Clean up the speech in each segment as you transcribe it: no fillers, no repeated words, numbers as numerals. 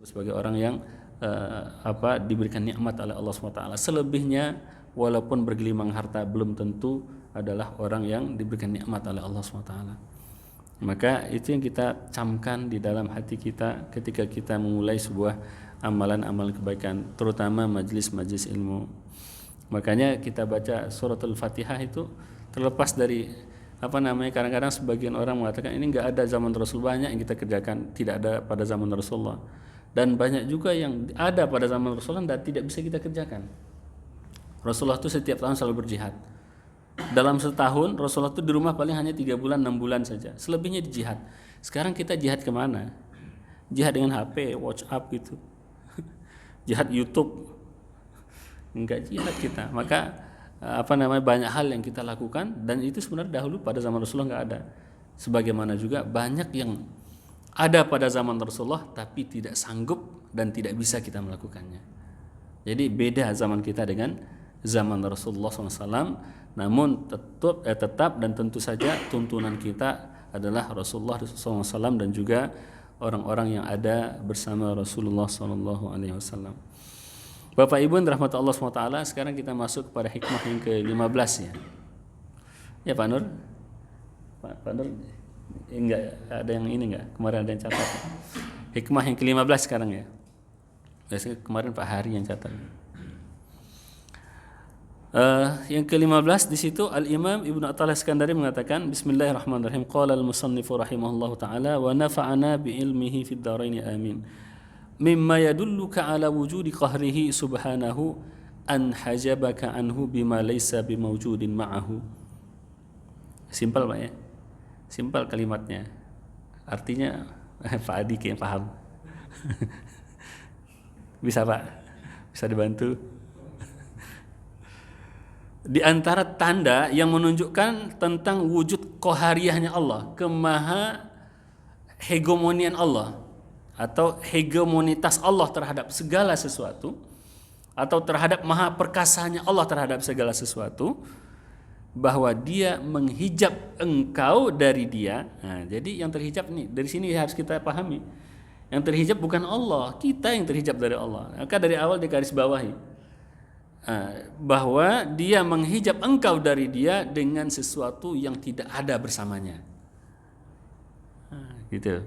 sebagai orang yang diberikan nikmat oleh Allah SWT. Selebihnya walaupun bergelimang harta belum tentu adalah orang yang diberikan nikmat oleh Allah SWT. Maka itu yang kita camkan di dalam hati kita ketika kita memulai sebuah amalan-amalan kebaikan, terutama majlis-majlis ilmu. Makanya kita baca suratul Fatihah itu terlepas dari kadang-kadang sebagian orang mengatakan ini enggak ada zaman Rasul, banyak yang kita kerjakan tidak ada pada zaman Rasulullah, dan banyak juga yang ada pada zaman Rasulullah dan tidak bisa kita kerjakan. Rasulullah itu setiap tahun selalu berjihad. Dalam setahun Rasulullah itu di rumah paling hanya 3 bulan 6 bulan saja, selebihnya di jihad. Sekarang kita jihad kemana? Jihad dengan HP, WhatsApp gitu. Jihad YouTube. Enggak jihad kita. Maka banyak hal yang kita lakukan dan itu sebenarnya dahulu pada zaman Rasulullah enggak ada. Sebagaimana juga banyak yang ada pada zaman Rasulullah tapi tidak sanggup dan tidak bisa kita melakukannya. Jadi beda zaman kita dengan zaman Rasulullah SAW. Namun tetap dan tentu saja tuntunan kita adalah Rasulullah SAW dan juga orang-orang yang ada bersama Rasulullah SAW. Bapak Ibu rahmat Allah SWT, sekarang kita masuk kepada hikmah yang ke-15 ya. Ya Pak Nur? Pak Nur enggak ada yang ini enggak? Kemarin ada yang catat. Hikmah yang ke-15 sekarang ya. Biasanya kemarin Pak Hari yang catat. Yang ke-15 di situ Al-Imam Ibnu Athaillah Iskandari mengatakan Bismillahirrahmanirrahim, qala al-musannifu rahimahullahu taala wa nafa'ana bi ilmihi fid dharain amin. Mimma yadulluka ala wujudi qahrihi subhanahu an hajabaka anhu bima laysa bimawjudin ma'ahu. Simpel Pak ya. Simpel kalimatnya. Artinya Pak Adi yang paham. Bisa Pak? Bisa dibantu? Di antara tanda yang menunjukkan tentang wujud qahariyahnya Allah, kemaha hegemonian Allah atau hegemonitas Allah terhadap segala sesuatu, atau terhadap maha perkasanya Allah terhadap segala sesuatu, bahwa dia menghijab engkau dari dia. Nah, jadi yang terhijab nih dari sini harus kita pahami. Yang terhijab bukan Allah, kita yang terhijab dari Allah. Maka dari awal digarisbawahi bahwa dia menghijab engkau dari dia dengan sesuatu yang tidak ada bersamanya. Gitu.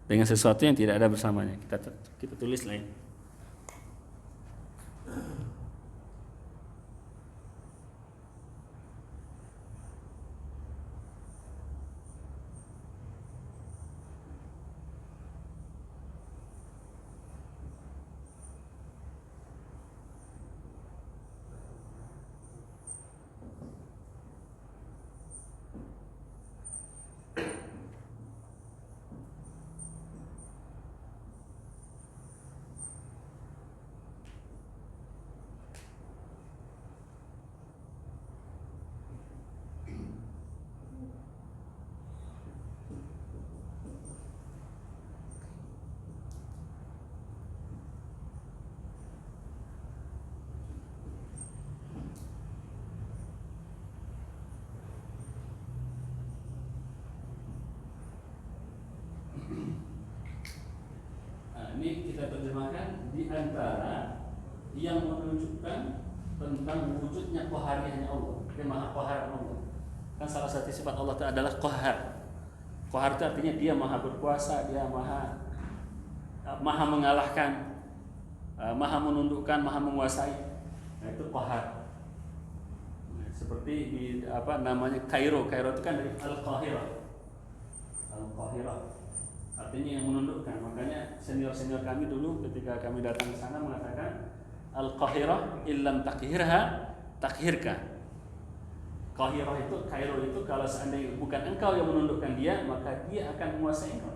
Dengan sesuatu yang tidak ada bersamanya. Kita tulis lah ya. Ini kita terjemahkan di antara yang menunjukkan tentang wujudnya qahariyahnya Allah, maha qahar Allah. Kan salah satu sifat Allah itu adalah qahar. Qahar itu artinya dia maha berkuasa, dia maha mengalahkan, maha menundukkan, maha menguasai. Nah, itu qahar. Seperti di namanya Kairo. Kairo itu kan dari Al-Qahirah. Al-Qahirah artinya yang menundukkan. Makanya senior-senior kami dulu ketika kami datang ke sana mengatakan Al-Qahirah illam takhirha takhirka. Qahirah itu, Kairo itu kalau seandainya bukan engkau yang menundukkan dia, maka dia akan menguasai engkau.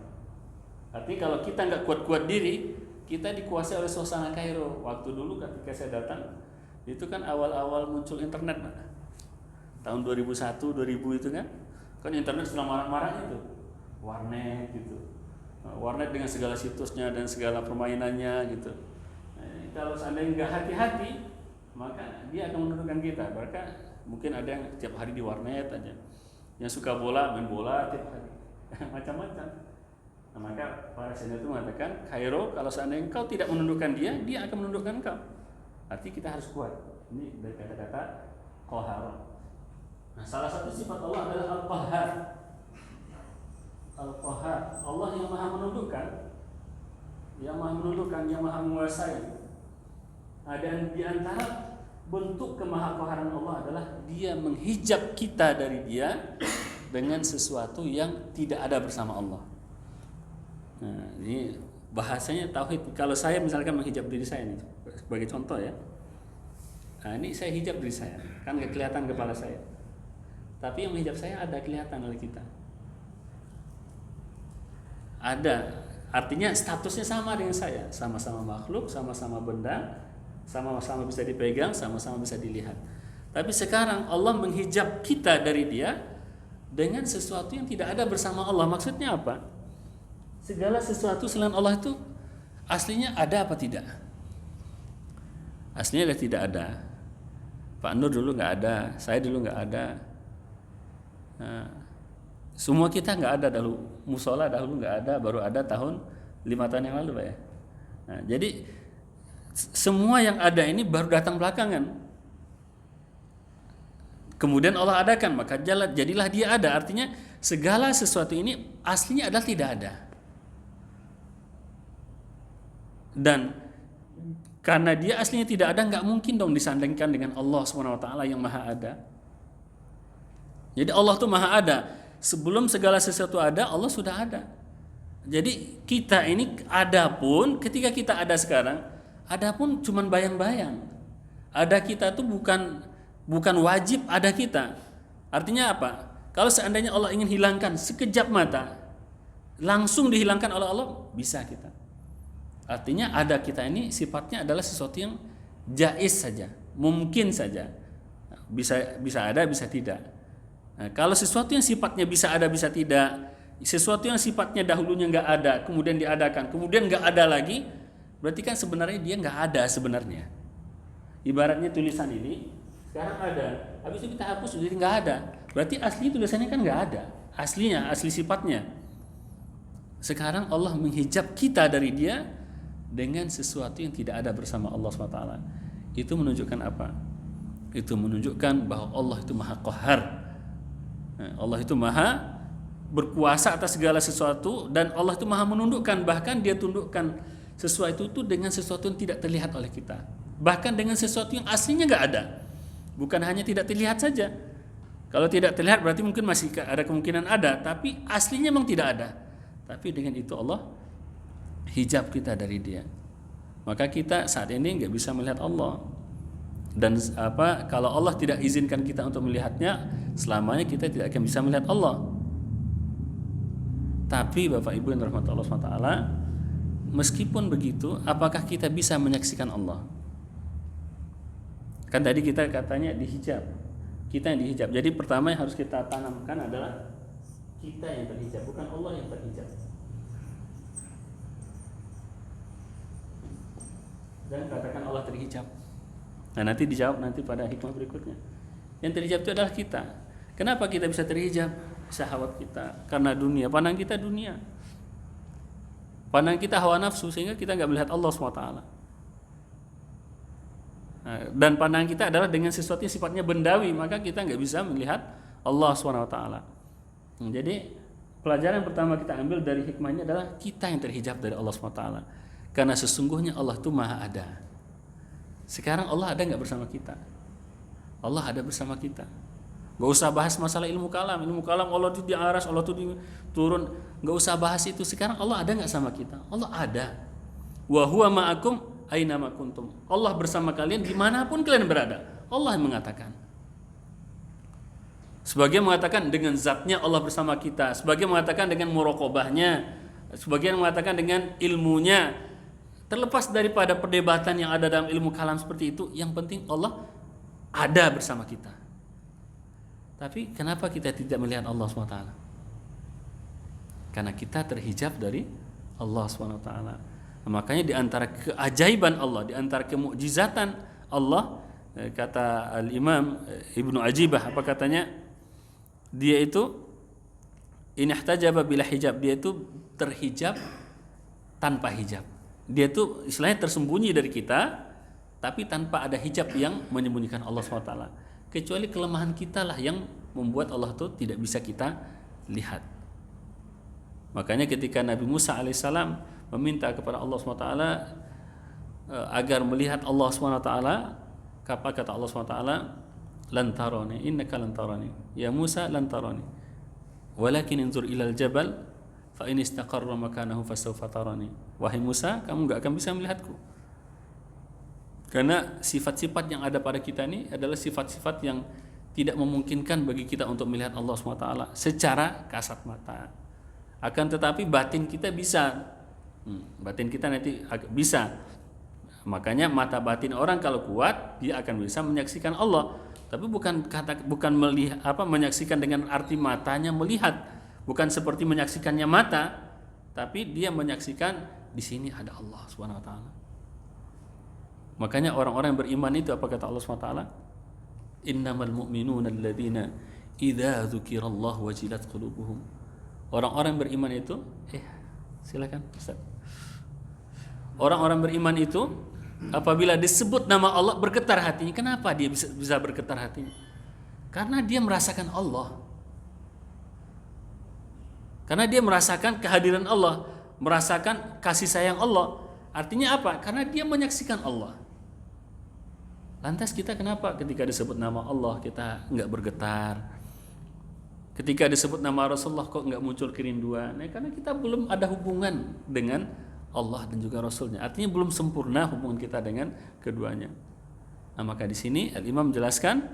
Artinya kalau kita nggak kuat-kuat diri, kita dikuasai oleh suasana Kairo. Waktu dulu ketika saya datang, itu kan awal-awal muncul internet, Pak. Tahun 2001, 2000 itu kan internet sedang marak-maraknya itu. Warnet gitu. Warnet dengan segala situsnya dan segala permainannya gitu. Nah, kalau seandainya nggak hati-hati, maka dia akan menentukan kita. Bahkan mungkin ada yang tiap hari di warnet aja, yang suka bola main bola tiap hari, macam-macam. Nah, maka para senior itu mengatakan, Khairo, kalau seandainya engkau tidak menundukkan dia, dia akan menundukkan engkau. Artinya kita harus kuat. Ini dari kata-kata qahar. Nah, salah satu sifat Allah adalah Al-Qahhar. Al-Qahhar, Allah yang maha menundukkan, yang maha menguasai. Dan di antara bentuk kemahakuasaan Allah adalah Dia menghijab kita dari Dia dengan sesuatu yang tidak ada bersama Allah. Nah, ini bahasanya tauhid. Kalau saya misalkan menghijab diri saya ini, sebagai contoh ya. Nah, ini saya hijab diri saya, kan nggak kelihatan kepala saya. Tapi yang menghijab saya ada, kelihatan oleh kita. Ada, artinya statusnya sama dengan saya, sama-sama makhluk, sama-sama benda, sama-sama bisa dipegang, sama-sama bisa dilihat. Tapi sekarang Allah menghijab kita dari Dia dengan sesuatu yang tidak ada bersama Allah. Maksudnya apa? Segala sesuatu selain Allah itu aslinya ada apa tidak? Aslinya tidak ada. Pak Nur dulu nggak ada, saya dulu nggak ada. Nah, semua kita nggak ada dahulu. Musola dahulu nggak ada, baru ada tahun 5 tahun yang lalu, Pak ya. Nah, jadi semua yang ada ini baru datang belakangan. Kemudian Allah adakan, maka jadilah Dia ada. Artinya segala sesuatu ini aslinya adalah tidak ada. Dan karena Dia aslinya tidak ada, nggak mungkin dong disandingkan dengan Allah SWT yang maha ada. Jadi Allah tuh maha ada. Sebelum segala sesuatu ada, Allah sudah ada. Jadi kita ini ada pun, ketika kita ada sekarang, ada pun cuman bayang-bayang. Ada kita tuh bukan wajib ada kita. Artinya apa? Kalau seandainya Allah ingin hilangkan sekejap mata, langsung dihilangkan oleh Allah, bisa kita. Artinya ada kita ini sifatnya adalah sesuatu yang jaiz saja, mungkin saja. Bisa ada, bisa tidak. Nah, kalau sesuatu yang sifatnya bisa ada, bisa tidak, sesuatu yang sifatnya dahulunya nggak ada, kemudian diadakan, kemudian nggak ada lagi, berarti kan sebenarnya dia nggak ada sebenarnya. Ibaratnya tulisan ini sekarang ada, habis itu kita hapus jadi nggak ada. Berarti asli tulisannya kan nggak ada, aslinya, asli sifatnya. Sekarang Allah menghijab kita dari Dia dengan sesuatu yang tidak ada bersama Allah SWT. Itu menunjukkan apa? Itu menunjukkan bahwa Allah itu maha qahar. Allah itu maha berkuasa atas segala sesuatu, dan Allah itu maha menundukkan. Bahkan Dia tundukkan sesuatu itu dengan sesuatu yang tidak terlihat oleh kita, bahkan dengan sesuatu yang aslinya nggak ada. Bukan hanya tidak terlihat saja. Kalau tidak terlihat berarti mungkin masih ada kemungkinan ada, tapi aslinya memang tidak ada. Tapi dengan itu Allah hijab kita dari Dia. Maka kita saat ini nggak bisa melihat Allah. Dan kalau Allah tidak izinkan kita untuk melihatnya, selamanya kita tidak akan bisa melihat Allah. Tapi Bapak Ibu yang dirahmati Allah SWT, meskipun begitu, apakah kita bisa menyaksikan Allah? Kan tadi kita katanya dihijab, kita yang dihijab. Jadi pertama yang harus kita tanamkan adalah kita yang terhijab, bukan Allah yang terhijab. Dan katakan Allah terhijab. Nah, nanti dijawab nanti pada hikmah berikutnya. Yang terhijab itu adalah kita. Kenapa kita bisa terhijab? Syahwat kita, karena dunia, pandang kita dunia, pandang kita hawa nafsu, sehingga kita nggak melihat Allah SWT. Nah, dan pandangan kita adalah dengan sesuatu yang sifatnya bendawi, maka kita nggak bisa melihat Allah SWT. Jadi pelajaran pertama kita ambil dari hikmahnya adalah kita yang terhijab dari Allah SWT. Karena sesungguhnya Allah itu maha ada. Sekarang Allah ada nggak bersama kita? Allah ada bersama kita. Gak usah bahas masalah ilmu kalam Allah itu di aras, Allah itu turun, gak usah bahas itu. Sekarang Allah ada nggak sama kita? Allah ada. Wa huwa ma'akum aina ma kuntum. Allah bersama kalian dimanapun kalian berada. Allah yang mengatakan. Sebagian mengatakan dengan zatnya Allah bersama kita, sebagian mengatakan dengan muraqabahnya, sebagian mengatakan dengan ilmunya. Terlepas daripada perdebatan yang ada dalam ilmu kalam seperti itu, yang penting Allah ada bersama kita. Tapi kenapa kita tidak melihat Allah SWT? Karena kita terhijab dari Allah SWT. Nah, makanya di antara keajaiban Allah, di antara kemukjizatan Allah, kata Al-Imam Ibnu Ajibah, apa katanya? Dia itu inihtajaba bila hijab, dia itu terhijab tanpa hijab. Dia tuh istilahnya tersembunyi dari kita, tapi tanpa ada hijab yang menyembunyikan Allah SWT. Kecuali kelemahan kita lah yang membuat Allah tuh tidak bisa kita lihat. Makanya ketika Nabi Musa alaihissalam meminta kepada Allah SWT agar melihat Allah SWT, apa kata Allah SWT? Lan tarani, innaka lan tarani. Ya Musa lan tarani. Walakin inzur ilal jabal fa in istaqarra makanahu fasawfa tarani. Wahai Musa, kamu enggak akan bisa melihatku. Karena sifat-sifat yang ada pada kita ini adalah sifat-sifat yang tidak memungkinkan bagi kita untuk melihat Allah SWT secara kasat mata. Akan tetapi batin kita bisa. Batin kita nanti bisa. Makanya mata batin orang kalau kuat, dia akan bisa menyaksikan Allah. Tapi bukan melihat menyaksikan dengan arti matanya melihat, bukan seperti menyaksikannya mata, tapi dia menyaksikan di sini ada Allah Subhanahu wa taala. Makanya orang-orang yang beriman itu apa kata Allah Subhanahu wa taala? Innamal mu'minuna alladzina idza dzukirallahu wajilat qulubuhum. Orang-orang beriman itu silakan Ustaz. Orang-orang beriman itu apabila disebut nama Allah bergetar hatinya. Kenapa dia bisa bergetar hatinya? Karena dia merasakan Allah. Karena dia merasakan kehadiran Allah, merasakan kasih sayang Allah. Artinya apa? Karena dia menyaksikan Allah. Lantas kita kenapa ketika disebut nama Allah kita enggak bergetar? Ketika disebut nama Rasulullah kok enggak muncul kerinduan? Karena kita belum ada hubungan dengan Allah dan juga Rasulnya. Artinya belum sempurna hubungan kita dengan keduanya. Nah, maka di sini Al-Imam menjelaskan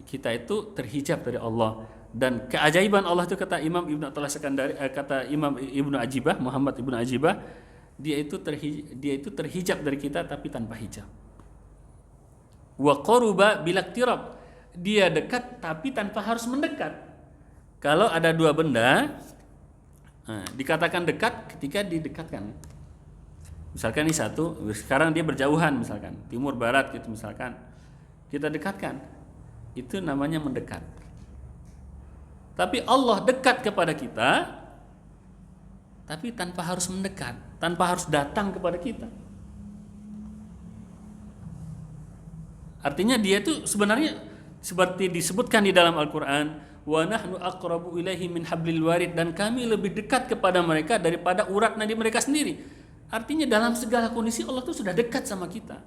kita itu terhijab dari Allah, dan keajaiban Allah itu kata Imam Ibnu Athaillah Sekandari, kata Imam Ibnu Ajibah, Muhammad Ibnu Ajibah, dia itu terhijab dari kita tapi tanpa hijab. Wa qaruba bilaktirab, dia dekat tapi tanpa harus mendekat. Kalau ada dua benda, dikatakan dekat ketika didekatkan. Misalkan ini satu, sekarang dia berjauhan misalkan, timur barat gitu misalkan. Kita dekatkan. Itu namanya mendekat. Tapi Allah dekat kepada kita tapi tanpa harus mendekat, tanpa harus datang kepada kita. Artinya dia itu sebenarnya seperti disebutkan di dalam Al-Qur'an, wa nahnu aqrabu ilaihi min hablil warid, dan kami lebih dekat kepada mereka daripada urat nadi mereka sendiri. Artinya dalam segala kondisi Allah itu sudah dekat sama kita.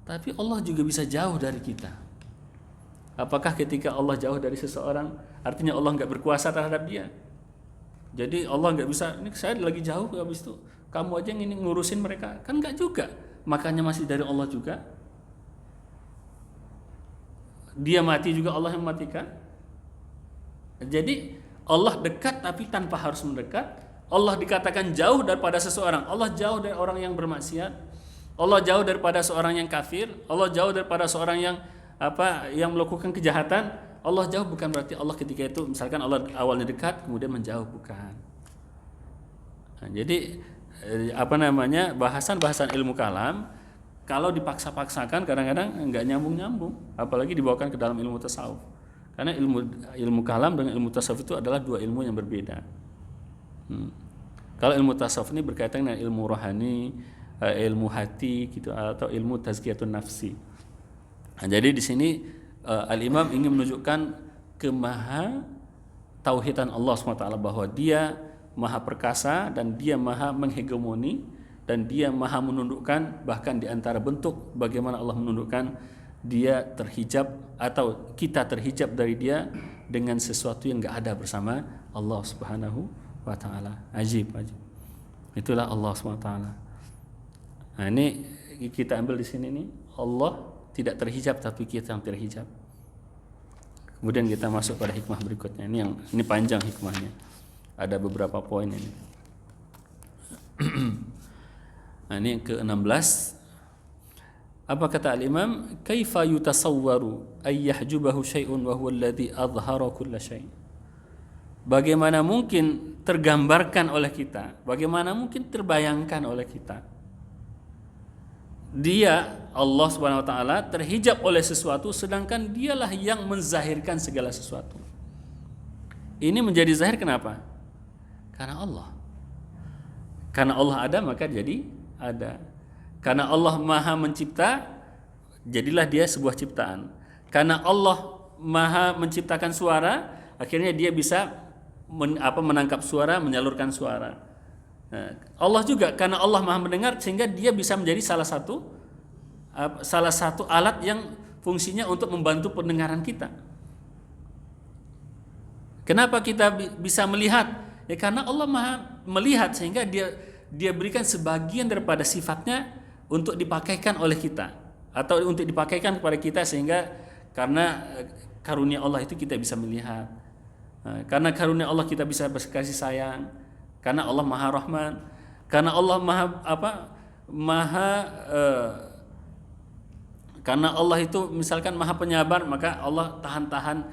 Tapi Allah juga bisa jauh dari kita. Apakah ketika Allah jauh dari seseorang artinya Allah enggak berkuasa terhadap dia? Jadi Allah enggak bisa, ini saya lagi jauh habis itu kamu aja yang ini ngurusin mereka. Kan enggak juga. Makanya masih dari Allah juga. Dia mati juga Allah yang mematikan. Jadi Allah dekat tapi tanpa harus mendekat. Allah dikatakan jauh daripada seseorang. Allah jauh dari orang yang bermaksiat. Allah jauh daripada seorang yang kafir. Allah jauh daripada seorang yang yang melakukan kejahatan. Allah jauh bukan berarti Allah ketika itu misalkan Allah awalnya dekat kemudian menjauh, bukan. Nah, jadi bahasan ilmu kalam kalau dipaksa-paksakan kadang-kadang enggak nyambung-nyambung, apalagi dibawakan ke dalam ilmu tasawuf. Karena ilmu kalam dengan ilmu tasawuf itu adalah dua ilmu yang berbeda. Kalau ilmu tasawuf ini berkaitan dengan ilmu rohani, ilmu hati gitu, atau ilmu tazkiyatun nafsi. Nah, jadi di sini Al-Imam ingin menunjukkan kemaha tauhidan Allah SWT, bahwa dia maha perkasa dan dia maha menghegemoni dan dia maha menundukkan. Bahkan di antara bentuk bagaimana Allah menundukkan, dia terhijab atau kita terhijab dari dia dengan sesuatu yang enggak ada bersama Allah Subhanahu wa ta'ala. Ajib. Itulah Allah Subhanahu wa ta'ala. Nah, ini kita ambil di sini nih, Allah tidak terhijab tapi kita yang terhijab. Kemudian kita masuk pada hikmah berikutnya. Ini panjang hikmahnya. Ada beberapa poin ini. Nah, ini yang ke-16. Apa kata al-Imam? Kaifa yutasawwaru ay yahjubahu syai'un wa huwa alladhi adhhara kulla syai'. Bagaimana mungkin tergambarkan oleh kita, bagaimana mungkin terbayangkan oleh kita, dia Allah Subhanahu wa taala terhijab oleh sesuatu sedangkan dialah yang menzahirkan segala sesuatu. Ini menjadi zahir kenapa? Karena Allah. Karena Allah ada maka jadi ada. Karena Allah Maha mencipta, jadilah dia sebuah ciptaan. Karena Allah Maha menciptakan suara, akhirnya dia bisa menangkap suara, menyalurkan suara. Nah, Allah juga karena Allah Maha mendengar sehingga dia bisa menjadi salah satu alat yang fungsinya untuk membantu pendengaran kita. Kenapa kita bisa melihat? Ya karena Allah Maha melihat sehingga dia berikan sebagian daripada sifatnya untuk dipakaikan oleh kita atau untuk dipakaikan kepada kita sehingga karena karunia Allah itu kita bisa melihat. Karena karunia Allah kita bisa berkasih sayang. Karena Allah Maha Rahman. Karena Allah karena Allah itu misalkan Maha Penyabar, maka Allah tahan-tahan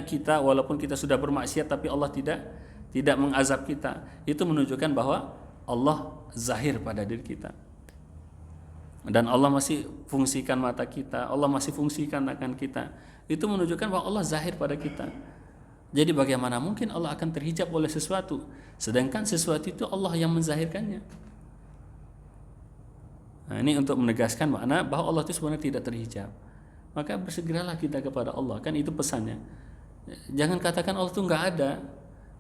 kita walaupun kita sudah bermaksiat tapi Allah tidak mengazab kita. Itu menunjukkan bahwa Allah zahir pada diri kita. Dan Allah masih fungsikan mata kita, Allah masih fungsikan tangan kita. Itu menunjukkan bahwa Allah zahir pada kita. Jadi bagaimana mungkin Allah akan terhijab oleh sesuatu, sedangkan sesuatu itu Allah yang menzahirkannya. Nah, ini untuk menegaskan makna bahwa Allah itu sebenarnya tidak terhijab. Maka bersegeralah kita kepada Allah, kan itu pesannya. Jangan katakan Allah itu nggak ada.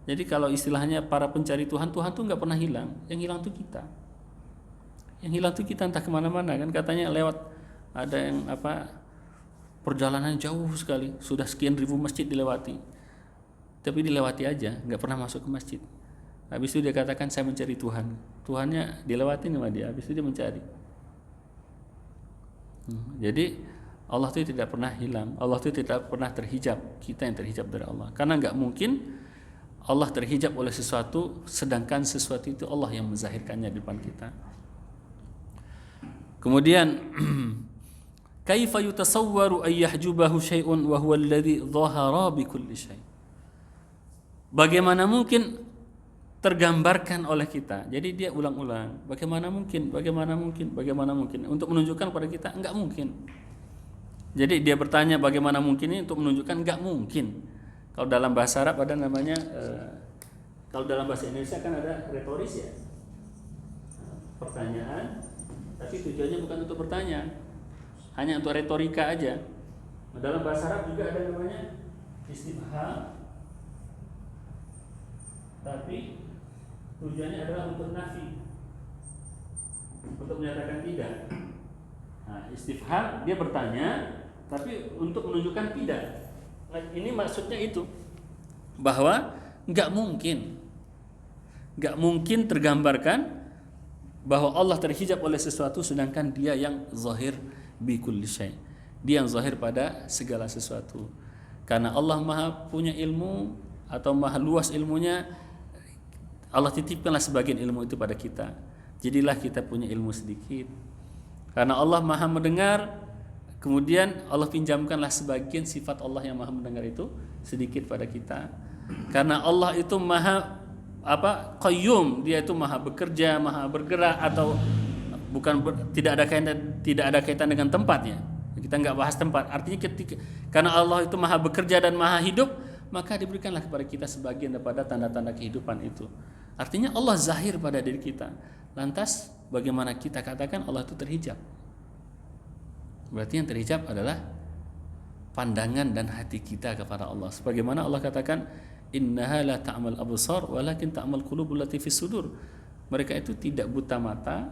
Jadi kalau istilahnya para pencari Tuhan tuh nggak pernah hilang. Yang hilang tuh kita. Yang hilang tuh kita entah kemana-mana, kan katanya lewat ada yang perjalanan jauh sekali, sudah sekian ribu masjid dilewati, tapi dilewati aja, nggak pernah masuk ke masjid. Habis itu dia katakan saya mencari Tuhan, Tuhannya dilewatin sama dia, habis itu dia mencari. Jadi Allah itu tidak pernah hilang, Allah itu tidak pernah terhijab, kita yang terhijab dari Allah. Karena nggak mungkin Allah terhijab oleh sesuatu, sedangkan sesuatu itu Allah yang menzahirkannya di depan kita. Kemudian kaifa yutasawwaru ay yahjubahu syai'un wa huwa alladhi dhahara bi kulli syai'. Bagaimana mungkin tergambarkan oleh kita. Jadi dia ulang-ulang, bagaimana mungkin untuk menunjukkan kepada kita enggak mungkin. Jadi dia bertanya bagaimana mungkin ini untuk menunjukkan enggak mungkin. Kalau dalam bahasa Arab ada namanya kalau dalam bahasa Indonesia kan ada retoris ya. Pertanyaan tapi tujuannya bukan untuk bertanya, hanya untuk retorika aja. Dalam bahasa Arab juga ada namanya istifham, tapi tujuannya adalah untuk nafi, untuk menyatakan tidak. Nah, istifham dia bertanya, tapi untuk menunjukkan tidak. Nah, ini maksudnya itu, bahwa nggak mungkin tergambarkan bahwa Allah terhijab oleh sesuatu sedangkan dia yang zahir bi kulli syai'. Dia yang zahir pada segala sesuatu. Karena Allah Maha punya ilmu atau Maha luas ilmunya, Allah titipkanlah sebagian ilmu itu pada kita. Jadilah kita punya ilmu sedikit. Karena Allah Maha mendengar, kemudian Allah pinjamkanlah sebagian sifat Allah yang Maha mendengar itu sedikit pada kita. Karena Allah itu Maha qayyum, dia itu maha bekerja, maha bergerak, atau tidak ada kaitan dengan tempatnya. Kita nggak bahas tempat. Artinya karena Allah itu maha bekerja dan maha hidup, maka diberikanlah kepada kita sebagian daripada tanda-tanda kehidupan itu. Artinya Allah zahir pada diri kita. Lantas bagaimana kita katakan Allah itu terhijab? Berarti yang terhijab adalah pandangan dan hati kita kepada Allah. Sebagaimana Allah katakan, innaha la ta'mal absar walakin ta'mal qulubul lati fis sudur. Mereka itu tidak buta mata,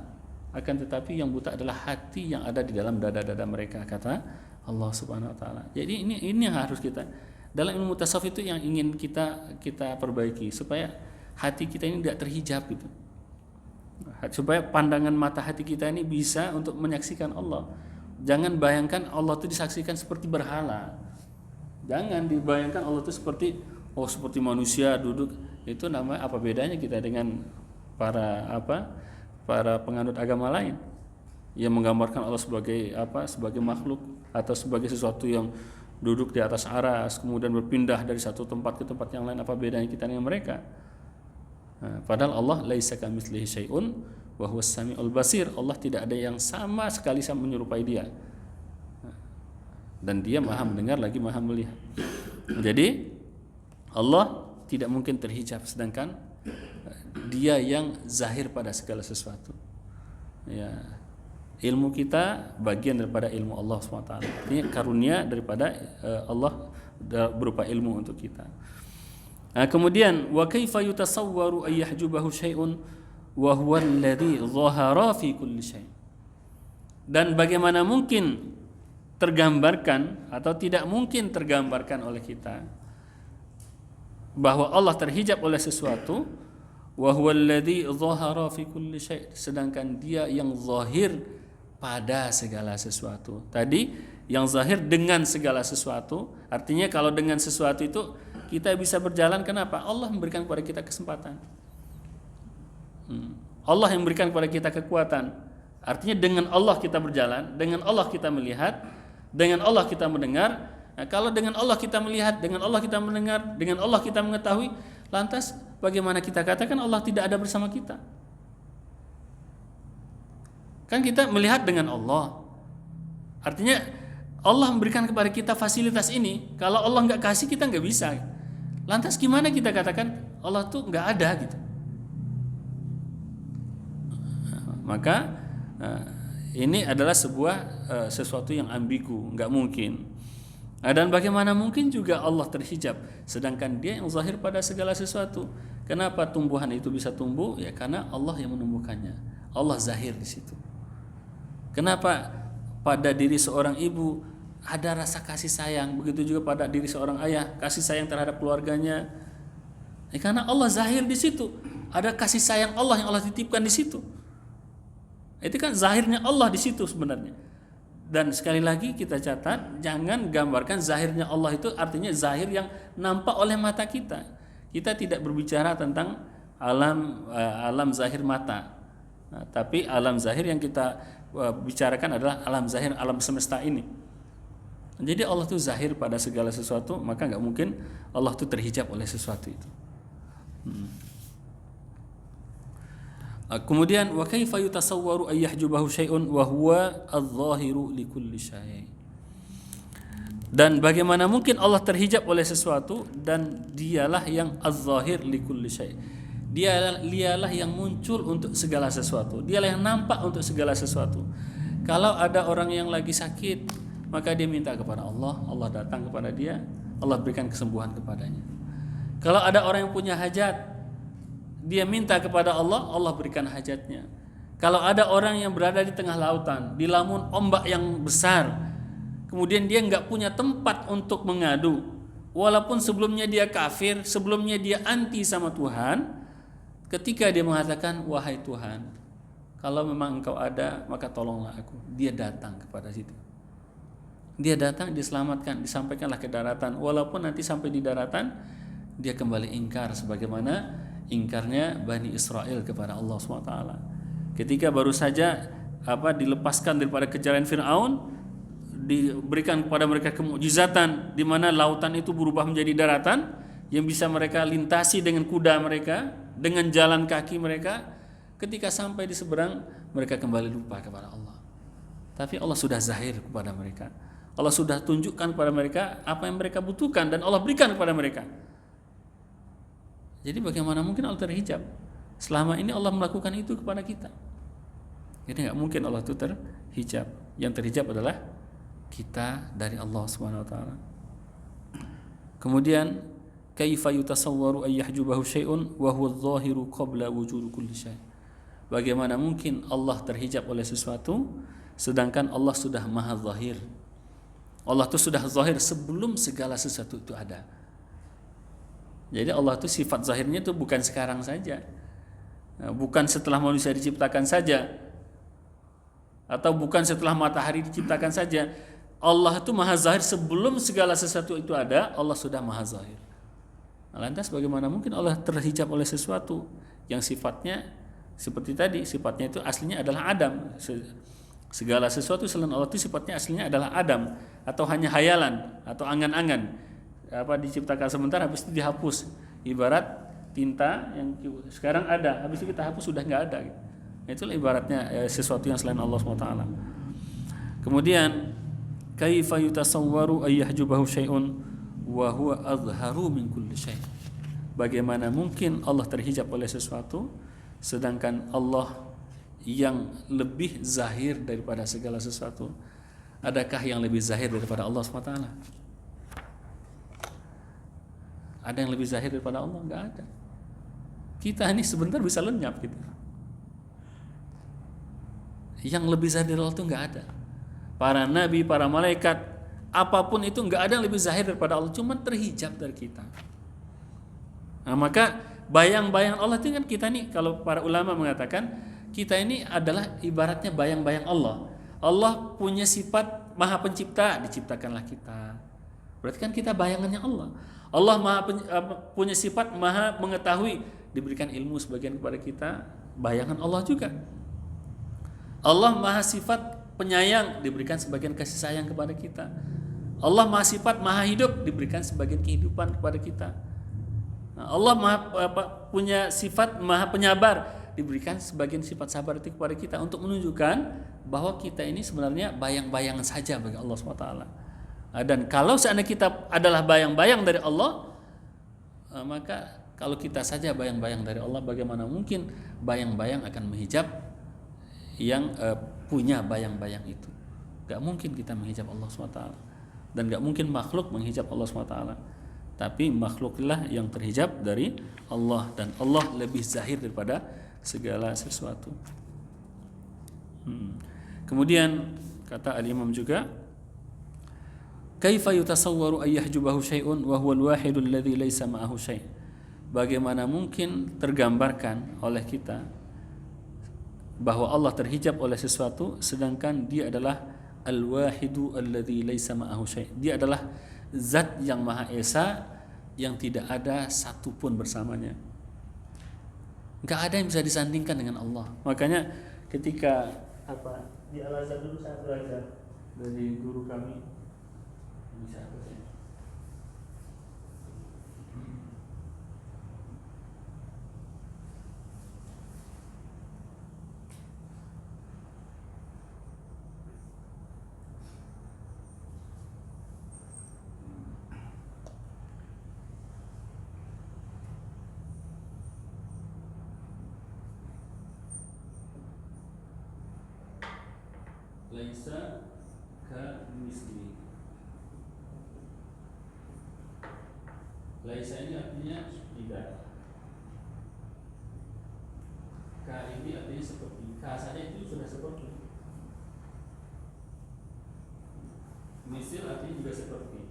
akan tetapi yang buta adalah hati yang ada di dalam dada-dada mereka, kata Allah Subhanahu wa taala. Jadi ini yang harus kita dalam ilmu tasawuf itu yang ingin kita perbaiki supaya hati kita ini tidak terhijab gitu. Supaya pandangan mata hati kita ini bisa untuk menyaksikan Allah. Jangan bayangkan Allah itu disaksikan seperti berhala. Jangan dibayangkan Allah itu seperti manusia duduk. Itu namanya apa bedanya kita dengan para penganut agama lain yang menggambarkan Allah sebagai makhluk atau sebagai sesuatu yang duduk di atas aras kemudian berpindah dari satu tempat ke tempat yang lain. Apa bedanya kita dengan mereka? Padahal Allah laisa kamitslihi syai'un wa huwas samiul basir. Allah tidak ada yang sama sekali menyerupai dia. Dan dia maha mendengar lagi maha melihat. Jadi Allah tidak mungkin terhijab, sedangkan dia yang zahir pada segala sesuatu. Ya, ilmu kita bagian daripada ilmu Allah SWT. Artinya karunia daripada Allah berupa ilmu untuk kita. Nah, kemudian wa kaifa yutasawwaru ay yahjubahu syai'un wa huwa alladhi dhahara fi kulli syai'. Dan bagaimana mungkin tergambarkan atau tidak mungkin tergambarkan oleh kita bahwa Allah terhijab oleh sesuatu, wa huwa alladhi dhahara fi kulli syai', sedangkan dia yang zahir pada segala sesuatu. Tadi yang zahir dengan segala sesuatu, artinya kalau dengan sesuatu itu kita bisa berjalan, kenapa? Allah memberikan kepada kita kesempatan. Allah yang memberikan kepada kita kekuatan. Artinya dengan Allah kita berjalan, dengan Allah kita melihat, dengan Allah kita mendengar. Nah, kalau dengan Allah kita melihat, dengan Allah kita mendengar, dengan Allah kita mengetahui, lantas bagaimana kita katakan Allah tidak ada bersama kita? Kan kita melihat dengan Allah. Artinya Allah memberikan kepada kita fasilitas ini. Kalau Allah nggak kasih, kita nggak bisa. Lantas gimana kita katakan Allah tuh nggak ada gitu? Maka ini adalah sebuah sesuatu yang ambigu, nggak mungkin. Dan bagaimana mungkin juga Allah terhijab, sedangkan dia yang zahir pada segala sesuatu. Kenapa tumbuhan itu bisa tumbuh? Ya karena Allah yang menumbuhkannya. Allah zahir di situ. Kenapa pada diri seorang ibu ada rasa kasih sayang, begitu juga pada diri seorang ayah kasih sayang terhadap keluarganya? Ya karena Allah zahir di situ. Ada kasih sayang Allah yang Allah titipkan di situ. Itu kan zahirnya Allah di situ sebenarnya. Dan sekali lagi kita catat, jangan gambarkan zahirnya Allah itu artinya zahir yang nampak oleh mata kita. Kita tidak berbicara tentang alam zahir mata. Nah, tapi alam zahir yang kita bicarakan adalah alam zahir, alam semesta ini. Jadi Allah itu zahir pada segala sesuatu, maka nggak mungkin Allah itu terhijab oleh sesuatu itu. Kemudian wa kaifa yutasawwaru ay yahjubahu syai'un wa huwa adh-dhahiru likulli syai'. Dan bagaimana mungkin Allah terhijab oleh sesuatu dan dialah yang adh-dhahir likulli syai'. Dialah yang muncul untuk segala sesuatu. Dialah yang nampak untuk segala sesuatu. Kalau ada orang yang lagi sakit, maka dia minta kepada Allah, Allah datang kepada dia, Allah berikan kesembuhan kepadanya. Kalau ada orang yang punya hajat, dia minta kepada Allah, Allah berikan hajatnya. Kalau ada orang yang berada di tengah lautan, di lamun ombak yang besar, kemudian dia nggak punya tempat untuk mengadu, walaupun sebelumnya dia kafir, sebelumnya dia anti sama Tuhan, ketika dia mengatakan, wahai Tuhan, kalau memang Engkau ada, maka tolonglah aku. Dia datang kepada situ. Dia datang, diselamatkan, disampaikanlah ke daratan. Walaupun nanti sampai di daratan, dia kembali ingkar sebagaimana ingkarnya Bani Israel kepada Allah SWT. Ketika baru saja dilepaskan daripada kejaran Fir'aun, diberikan kepada mereka kemukjizatan di mana lautan itu berubah menjadi daratan yang bisa mereka lintasi dengan kuda mereka, dengan jalan kaki mereka. Ketika sampai di seberang, mereka kembali lupa kepada Allah. Tapi Allah sudah zahir kepada mereka. Allah sudah tunjukkan kepada mereka apa yang mereka butuhkan dan Allah berikan kepada mereka. Jadi bagaimana mungkin Allah terhijab? Selama ini Allah melakukan itu kepada kita. Jadi nggak mungkin Allah itu terhijab. Yang terhijab adalah kita dari Allah Subhanahu Wa Taala. Kemudian, kaifa yutasawwaru ay yahjubahu syai'un wa huwa adh-dhahiru qabla wujud kulli syai'. Bagaimana mungkin Allah terhijab oleh sesuatu, sedangkan Allah sudah maha zahir. Allah itu sudah zahir sebelum segala sesuatu itu ada. Jadi Allah itu sifat zahirnya itu bukan sekarang saja, bukan setelah manusia diciptakan saja, atau bukan setelah matahari diciptakan saja. Allah itu maha zahir sebelum segala sesuatu itu ada. Allah sudah maha zahir. Lantas bagaimana mungkin Allah terhijab oleh sesuatu yang sifatnya seperti tadi, sifatnya itu aslinya adalah Adam. Segala sesuatu selain Allah itu sifatnya aslinya adalah Adam, atau hanya hayalan atau angan-angan. Diciptakan sebentar, habis itu dihapus. Ibarat tinta yang sekarang ada, habis itu kita hapus sudah nggak ada. Itulah ibaratnya sesuatu yang selain Allah SWT. Kemudian, kaifa yutasawwaru ay yahjubahu syai'un wa huwa adharu min kulli syai'. bagaimana mungkin Allah terhijab oleh sesuatu, sedangkan Allah yang lebih zahir daripada segala sesuatu? Adakah yang lebih zahir daripada Allah SWT? Ada yang lebih zahir daripada Allah? Enggak ada. Kita ini sebentar bisa lenyap gitu. Yang lebih zahir dari Allah itu enggak ada. Para nabi, para malaikat, apapun itu enggak ada yang lebih zahir daripada Allah, cuma terhijab dari kita. Nah, maka bayang-bayang Allah itu kan kita nih, kalau para ulama mengatakan kita ini adalah ibaratnya bayang-bayang Allah. Allah punya sifat maha pencipta, diciptakanlah kita. Berarti kan kita bayangannya Allah. Allah punya sifat maha mengetahui, diberikan ilmu sebagian kepada kita, bayangan Allah juga. Allah maha sifat penyayang, diberikan sebagian kasih sayang kepada kita. Allah maha sifat maha hidup, diberikan sebagian kehidupan kepada kita. Nah, Allah punya sifat maha penyabar, diberikan sebagian sifat sabar itu kepada kita untuk menunjukkan bahwa kita ini sebenarnya bayang-bayangan saja bagi Allah SWT. Dan kalau seandainya kita adalah bayang-bayang dari Allah, maka kalau kita saja bayang-bayang dari Allah, bagaimana mungkin bayang-bayang akan menghijab yang punya bayang-bayang itu? Gak mungkin kita menghijab Allah SWT, dan gak mungkin makhluk menghijab Allah SWT. Tapi makhluklah yang terhijab dari Allah, dan Allah lebih zahir daripada segala sesuatu. Kemudian kata al-Imam juga, kaifa yutasawwaru ay yahjubahu syai'un wa huwa al-wahidul ladzi laisa ma'ahu syai'. Bagaimana mungkin tergambarkan oleh kita bahwa Allah terhijab oleh sesuatu sedangkan dia adalah al-wahidu alladzi laisa ma'ahu syai'. Dia adalah zat yang maha esa yang tidak ada satu pun bersamanya. Enggak ada yang bisa disandingkan dengan Allah. Makanya ketika di Al-Azhar dulu saya belajar dari guru kami, bisa apa sih? Laisa ka misli. Laisa ini artinya tidak. Ka ini artinya seperti. Ka saja itu sudah seperti. Misil artinya juga seperti.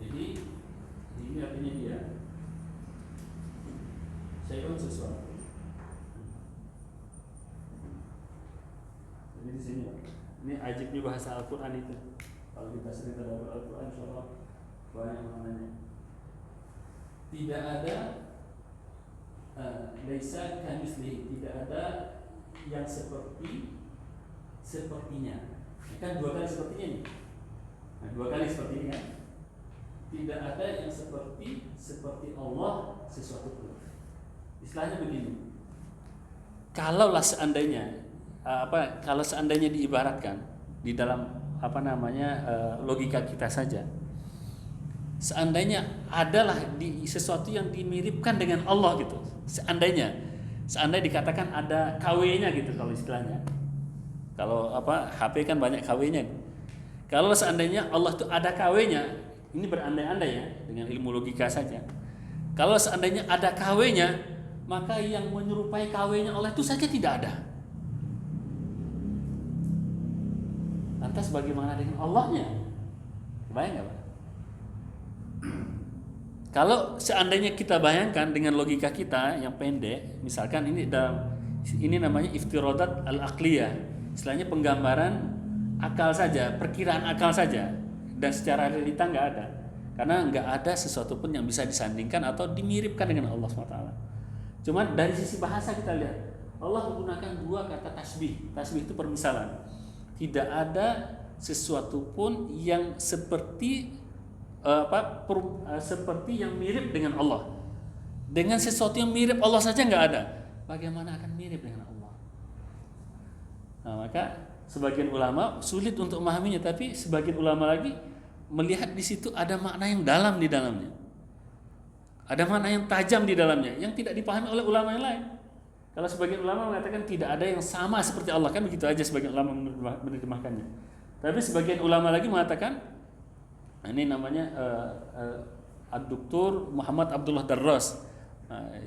Jadi ini artinya dia. Syai'un sesuatu. Jadi di sini, ini ajibnya bahasa Al-Quran itu. Kalau kita sering terdapat Al-Quran, insyaallah banyak maknanya. Tidak ada laisa kamitslihi, tidak ada yang sepertinya. Kan dua kali sepertinya nih. Nah, dua kali seperti ini kan. Tidak ada yang seperti Allah sesuatu pun. Istilahnya begini. Kalaulah seandainya kalau seandainya diibaratkan di dalam logika kita saja, seandainya adalah sesuatu yang dimiripkan dengan Allah gitu, seandainya dikatakan ada KW-nya gitu kalau istilahnya, kalau HP kan banyak KW-nya. Kalau seandainya Allah itu ada KW-nya, ini berandai-andai ya dengan ilmu logika saja. Kalau seandainya ada KW-nya, maka yang menyerupai KW-nya Allah itu saja tidak ada. Lantas bagaimana dengan Allahnya? Bayang nggak Pak? Kalau seandainya kita bayangkan dengan logika kita yang pendek, misalkan ini namanya iftiradat al-aqliyah, istilahnya penggambaran akal saja, perkiraan akal saja, dan secara realita nggak ada, karena nggak ada sesuatu pun yang bisa disandingkan atau dimiripkan dengan Allah SWT. Cuma dari sisi bahasa kita lihat, Allah menggunakan dua kata tasbih. Tasbih itu permisalan. Tidak ada sesuatu pun yang seperti yang mirip dengan Allah. Dengan sesuatu yang mirip Allah saja nggak ada, bagaimana akan mirip dengan Allah? Nah, maka sebagian ulama sulit untuk memahaminya, tapi sebagian ulama lagi melihat di situ ada makna yang dalam di dalamnya. Ada makna yang tajam di dalamnya yang tidak dipahami oleh ulama yang lain. Kalau sebagian ulama mengatakan tidak ada yang sama seperti Allah, kan begitu aja sebagian ulama menerjemahkannya. Tapi sebagian ulama lagi mengatakan, ini namanya Ad-Doktor Muhammad Abdullah Darras.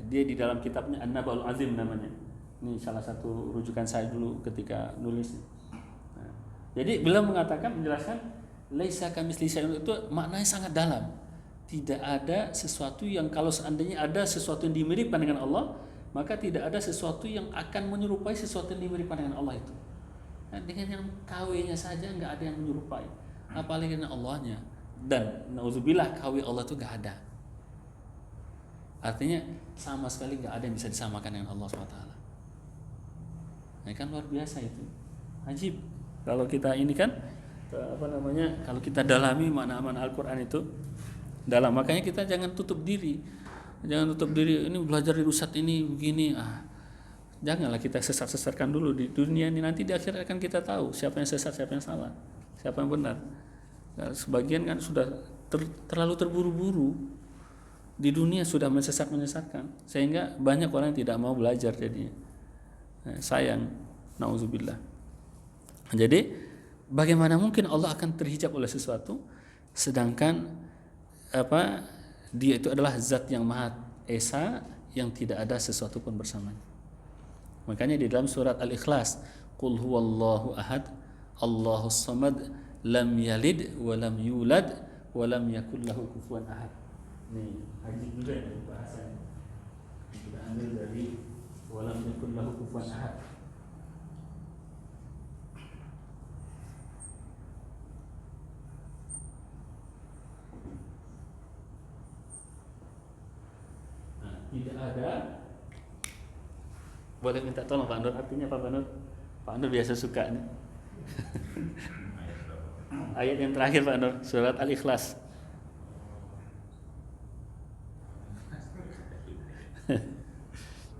Dia di dalam kitabnya An-Nabaul Azim namanya. Ini salah satu rujukan saya dulu ketika nulis. Jadi beliau mengatakan, menjelaskan laisa kamitslihi syai'un itu maknanya sangat dalam. Tidak ada sesuatu yang, kalau seandainya ada sesuatu yang dimiripkan dengan Allah, maka tidak ada sesuatu yang akan menyerupai sesuatu yang dimiripkan dengan Allah itu. Nah, dengan yang KW-nya saja nggak ada yang menyerupai, apalagi dengan Allahnya. Dan nauzubillah, KW Allah itu nggak ada. Artinya sama sekali nggak ada yang bisa disamakan dengan Allah SWT. Nah, kan luar biasa itu, ajib. Kalau kita ini kan kalau kita dalami makna-makna Al-Quran itu dalam, makanya kita jangan tutup diri. Jangan tutup diri, ini belajar di Ustadz ini begini. Janganlah kita sesat-sesatkan dulu di dunia ini, nanti di akhirat akan kita tahu siapa yang sesat, siapa yang salah, siapa yang benar. Nah, sebagian kan sudah terlalu terburu-buru di dunia, sudah menyesatkan, sehingga banyak orang yang tidak mau belajar jadinya. Sayang, nauzubillah. Jadi bagaimana mungkin Allah akan terhijab oleh sesuatu, sedangkan dia itu adalah zat yang maha esa, yang tidak ada sesuatu pun bersamanya. Makanya di dalam surat Al-Ikhlas, Qul huwallahu ahad, Allahus samad, lam yalid wa lam yulad wa lam yakul lahu kufuwan ahad. Ini haji juga ya bahasanya. Kita ambil dari wa lam yakul lahu kufuwan ahad. Tidak ada. Boleh minta tolong Pak Nur, artinya Pak Nur? Pak Nur biasa suka nih. Ayat yang terakhir Pak Nur, surat Al-Ikhlas.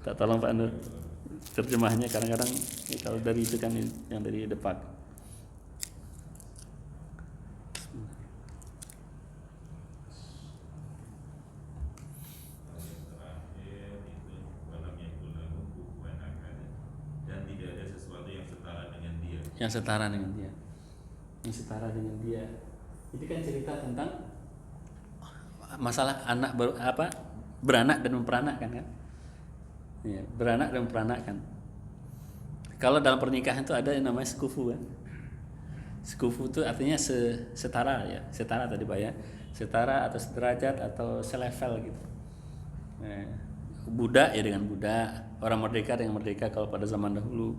Tak tolong Pak Nur, terjemahnya kadang-kadang kalau dari itu kan yang dari depan. Yang setara dengan dia. Itu kan cerita tentang masalah anak beranak dan memperanakkan kan? Ya, beranak dan memperanakkan. Kalau dalam pernikahan itu ada yang namanya sekufu kan? Sekufu itu artinya setara ya, setara tadi Pak ya, setara atau sederajat atau selevel gitu. Budak ya dengan budak, orang merdeka dengan merdeka kalau pada zaman dahulu.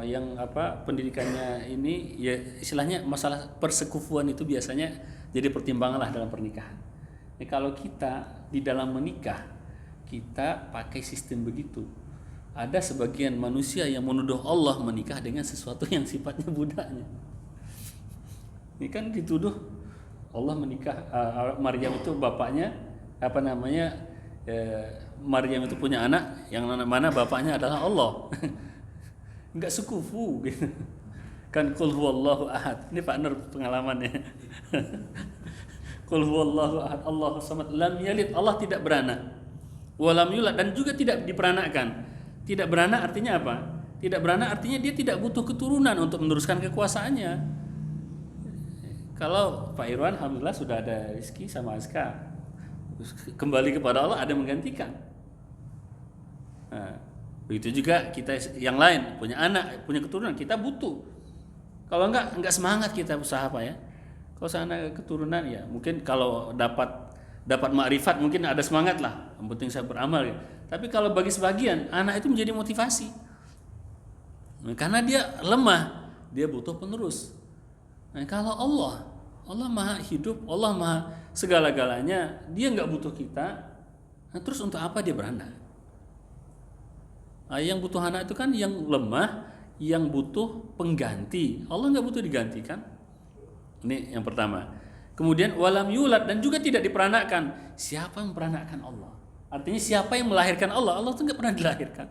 Yang pendidikannya ini ya istilahnya masalah persekufuan itu biasanya jadi pertimbangan lah dalam pernikahan. Kalau kita di dalam menikah kita pakai sistem begitu, ada sebagian manusia yang menuduh Allah menikah dengan sesuatu yang sifatnya budaknya. Ini kan dituduh Allah menikah, Maryam itu bapaknya Maryam itu punya anak yang mana bapaknya adalah Allah. Enggak sekufu gitu. Kan qul huwallahu ahad. Ini Pak Nur pengalamannya. Qul huwallahu ahad, Allahus samad, lam yalid, Allah tidak beranak. Wa lam yulad, dan juga tidak diperanakkan. Tidak beranak artinya apa? Tidak beranak artinya dia tidak butuh keturunan untuk meneruskan kekuasaannya. Kalau Pak Irwan alhamdulillah sudah ada rezeki sama Aska. Kembali kepada Allah, ada yang menggantikan. Begitu juga kita yang lain punya anak, punya keturunan, kita butuh. Kalau enggak semangat kita usaha apa ya. Kalau sana keturunan ya mungkin kalau dapat makrifat mungkin ada semangat lah. Yang penting saya beramal ya. Tapi kalau bagi sebagian anak itu menjadi motivasi. Karena dia lemah, dia butuh penerus. Nah, kalau Allah maha hidup, Allah maha segala-galanya, dia enggak butuh kita. Nah, terus untuk apa dia beranak? Yang butuh anak itu kan yang lemah, yang butuh pengganti. Allah nggak butuh digantikan. Ini yang pertama. Kemudian walam yulad, dan juga tidak diperanakkan. Siapa yang memperanakkan Allah? Artinya siapa yang melahirkan Allah? Allah itu nggak pernah dilahirkan.